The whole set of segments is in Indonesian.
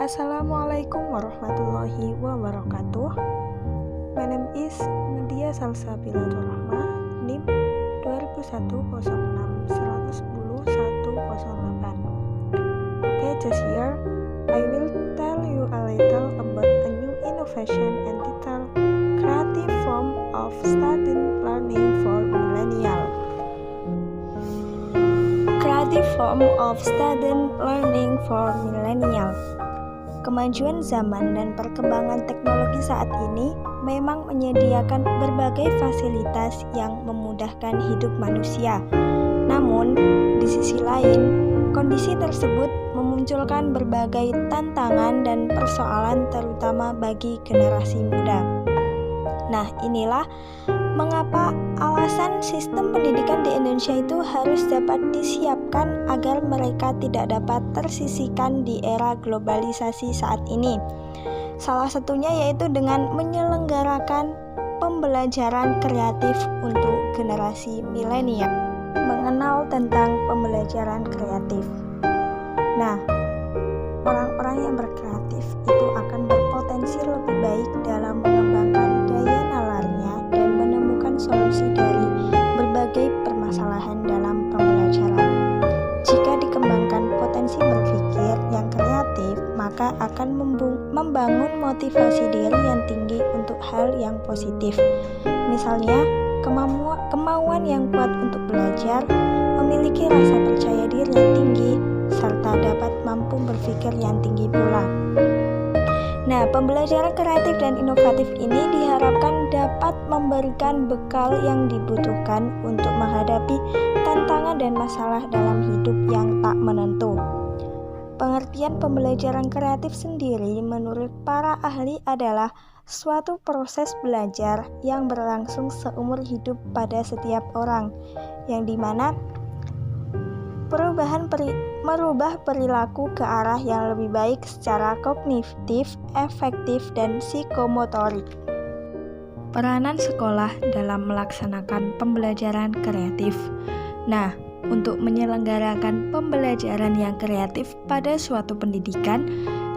Assalamualaikum warahmatullahi wabarakatuh. My name is Nadia Salsabila Rahma, NIM 201061011008. Okay, just here I will tell you a little about a new innovation entitled Creative Form of Student Learning for Millennial. Creative Form of Student Learning for Millennial. Kemajuan zaman dan perkembangan teknologi saat ini memang menyediakan berbagai fasilitas yang memudahkan hidup manusia. Namun, di sisi lain, kondisi tersebut memunculkan berbagai tantangan dan persoalan terutama bagi generasi muda. Nah, inilah mengapa alasan sistem pendidikan di Indonesia itu harus dapat disiapkan agar mereka tidak dapat tersisihkan di era globalisasi saat ini. Salah satunya yaitu dengan menyelenggarakan pembelajaran kreatif untuk generasi milenial. Mengenal tentang pembelajaran kreatif. Nah, orang-orang yang berkreatif itu akan berpotensi lebih baik dalam mengembangkan daya nalarnya dan menemukan solusi dari berbagai permasalahan dalam pembelajaran. Jika dikembangkan potensi berpikir yang kreatif, maka akan membangun motivasi diri yang tinggi untuk hal yang positif. Misalnya, kemauan yang kuat untuk belajar, memiliki rasa percaya diri yang tinggi, serta dapat mampu berpikir yang tinggi pula. Nah, pembelajaran kreatif dan inovatif ini diharapkan dapat memberikan bekal yang dibutuhkan untuk menghadapi tantangan dan masalah dalam hidup yang tak menentu. Pengertian pembelajaran kreatif sendiri menurut para ahli adalah suatu proses belajar yang berlangsung seumur hidup pada setiap orang, yang dimana merubah perilaku ke arah yang lebih baik secara kognitif, efektif, dan psikomotorik. Peranan sekolah dalam melaksanakan pembelajaran kreatif. Nah, untuk menyelenggarakan pembelajaran yang kreatif pada suatu pendidikan,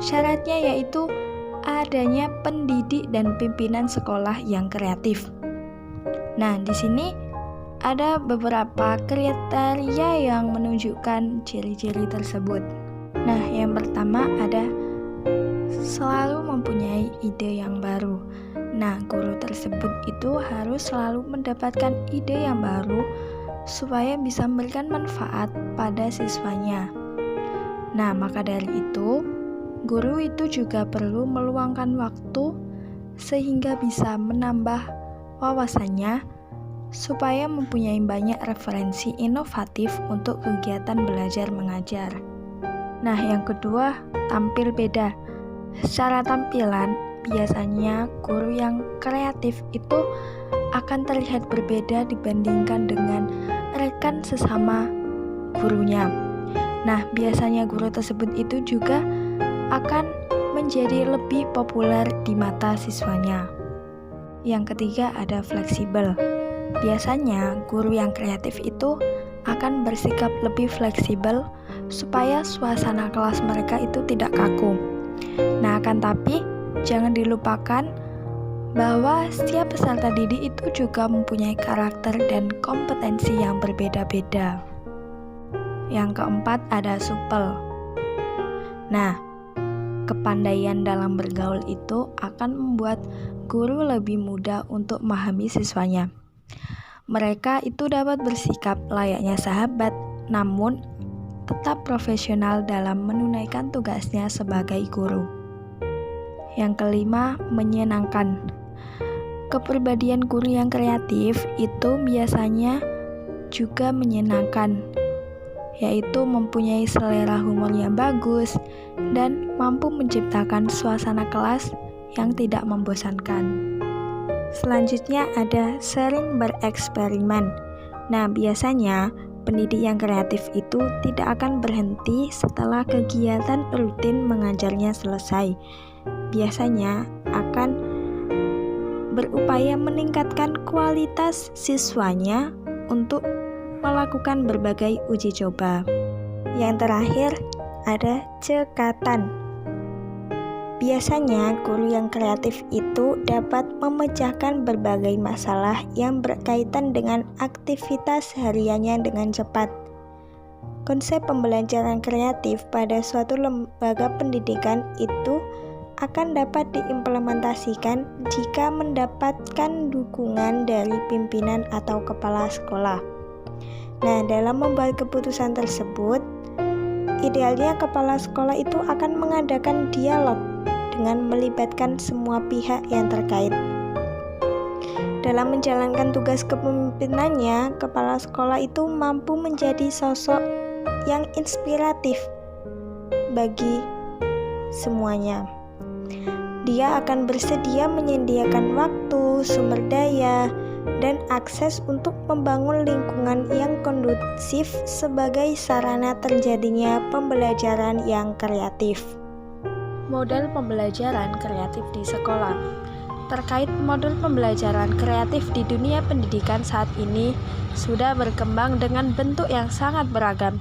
syaratnya yaitu adanya pendidik dan pimpinan sekolah yang kreatif. Nah, di sini ada beberapa kriteria yang menunjukkan ciri-ciri tersebut. Nah, yang pertama ada selalu mempunyai ide yang baru. Nah, guru tersebut itu harus selalu mendapatkan ide yang baru supaya bisa memberikan manfaat pada siswanya. Nah, maka dari itu, guru itu juga perlu meluangkan waktu sehingga bisa menambah wawasannya supaya mempunyai banyak referensi inovatif untuk kegiatan belajar mengajar. Nah, yang kedua, tampil beda. Secara tampilan, biasanya guru yang kreatif itu akan terlihat berbeda dibandingkan dengan rekan sesama gurunya. Nah, biasanya guru tersebut itu juga akan menjadi lebih populer di mata siswanya. Yang ketiga, ada fleksibel. Biasanya, guru yang kreatif itu akan bersikap lebih fleksibel supaya suasana kelas mereka itu tidak kaku. Nah, akan tapi, jangan dilupakan bahwa setiap peserta didik itu juga mempunyai karakter dan kompetensi yang berbeda-beda. Yang keempat, ada supel. Nah, kepandaian dalam bergaul itu akan membuat guru lebih mudah untuk memahami siswanya. Mereka itu dapat bersikap layaknya sahabat, namun tetap profesional dalam menunaikan tugasnya sebagai guru. Yang kelima, menyenangkan. Kepribadian guru yang kreatif itu biasanya juga menyenangkan, yaitu mempunyai selera humor yang bagus dan mampu menciptakan suasana kelas yang tidak membosankan. Selanjutnya ada sering bereksperimen. Nah, biasanya pendidik yang kreatif itu tidak akan berhenti setelah kegiatan rutin mengajarnya selesai. Biasanya akan berupaya meningkatkan kualitas siswanya untuk melakukan berbagai uji coba. Yang terakhir ada cekatan. Biasanya, guru yang kreatif itu dapat memecahkan berbagai masalah yang berkaitan dengan aktivitas hariannya dengan cepat. Konsep pembelajaran kreatif pada suatu lembaga pendidikan itu akan dapat diimplementasikan jika mendapatkan dukungan dari pimpinan atau kepala sekolah. Nah, dalam membuat keputusan tersebut, idealnya kepala sekolah itu akan mengadakan dialog dengan melibatkan semua pihak yang terkait. Dalam menjalankan tugas kepemimpinannya, kepala sekolah itu mampu menjadi sosok yang inspiratif bagi semuanya. Dia akan bersedia menyediakan waktu, sumber daya, dan akses untuk membangun lingkungan yang kondusif sebagai sarana terjadinya pembelajaran yang kreatif. Model pembelajaran kreatif di sekolah. Terkait model pembelajaran kreatif di dunia pendidikan saat ini sudah berkembang dengan bentuk yang sangat beragam.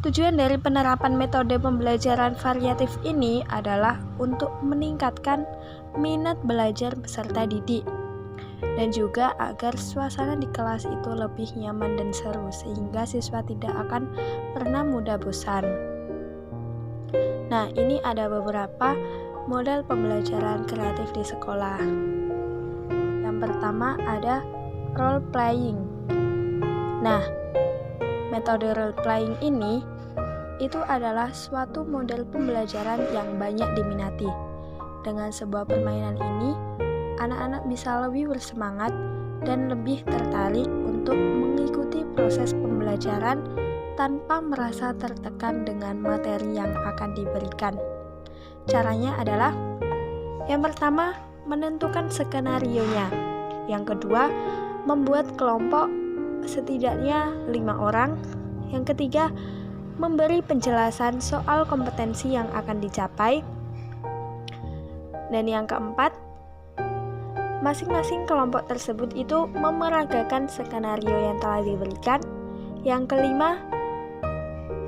Tujuan dari penerapan metode pembelajaran variatif ini adalah untuk meningkatkan minat belajar peserta didik dan juga agar suasana di kelas itu lebih nyaman dan seru sehingga siswa tidak akan pernah mudah bosan. Nah, ini ada beberapa model pembelajaran kreatif di sekolah. Yang pertama ada role playing. Nah, metode role playing ini itu adalah suatu model pembelajaran yang banyak diminati. Dengan sebuah permainan ini, anak-anak bisa lebih bersemangat dan lebih tertarik untuk mengikuti proses pembelajaran tanpa merasa tertekan dengan materi yang akan diberikan. Caranya adalah, yang pertama, menentukan skenarionya. Yang kedua, membuat kelompok setidaknya 5 orang. Yang ketiga, memberi penjelasan soal kompetensi yang akan dicapai. Dan yang keempat, masing-masing kelompok tersebut itu memeragakan skenario yang telah diberikan. Yang kelima,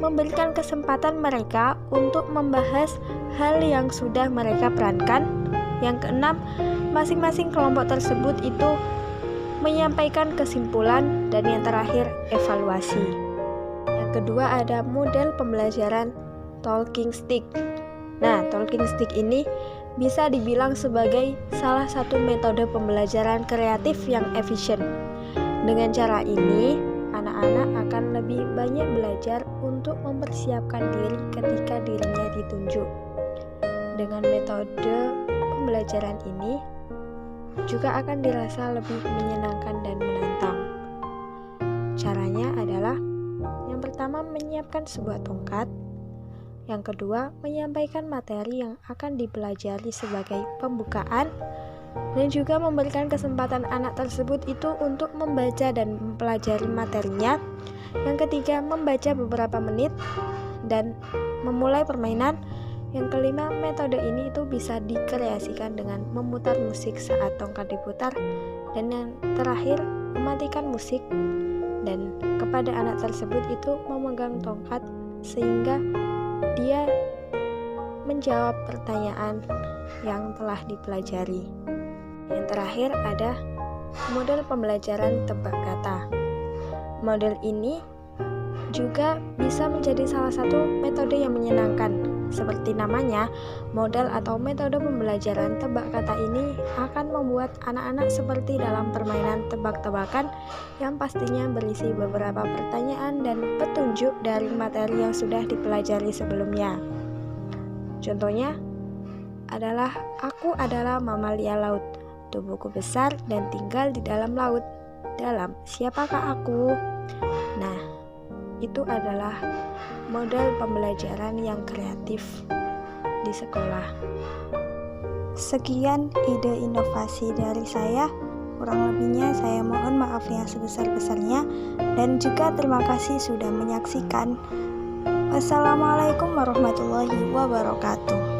memberikan kesempatan mereka untuk membahas hal yang sudah mereka perankan. Yang keenam, masing-masing kelompok tersebut itu menyampaikan kesimpulan. Dan yang terakhir, evaluasi. Yang kedua ada model pembelajaran talking stick. Nah, talking stick ini bisa dibilang sebagai salah satu metode pembelajaran kreatif yang efisien. Dengan cara ini, anak-anak akan lebih banyak belajar untuk mempersiapkan diri ketika dirinya ditunjuk. Dengan metode pembelajaran ini juga akan dirasa lebih menyenangkan dan menantang. Caranya adalah, yang pertama, menyiapkan sebuah tongkat. Yang kedua, menyampaikan materi yang akan dipelajari sebagai pembukaan dan juga memberikan kesempatan anak tersebut itu untuk membaca dan mempelajari materinya. Yang ketiga, membaca beberapa menit dan memulai permainan. Yang kelima, metode ini itu bisa dikreasikan dengan memutar musik saat tongkat diputar. Dan yang terakhir, mematikan musik dan kepada anak tersebut itu memegang tongkat sehingga dia menjawab pertanyaan yang telah dipelajari. Yang terakhir ada model pembelajaran tebak kata. Model ini juga bisa menjadi salah satu metode yang menyenangkan. Seperti namanya, model atau metode pembelajaran tebak kata ini akan membuat anak-anak seperti dalam permainan tebak-tebakan yang pastinya berisi beberapa pertanyaan dan petunjuk dari materi yang sudah dipelajari sebelumnya. Contohnya adalah, aku adalah mamalia laut, tubuhku besar dan tinggal di dalam laut. Dalam siapakah aku? Nah, itu adalah model pembelajaran yang kreatif di sekolah. Sekian ide inovasi dari saya. Kurang lebihnya saya mohon maaf yang sebesar-besarnya dan juga terima kasih sudah menyaksikan. Wassalamualaikum warahmatullahi wabarakatuh.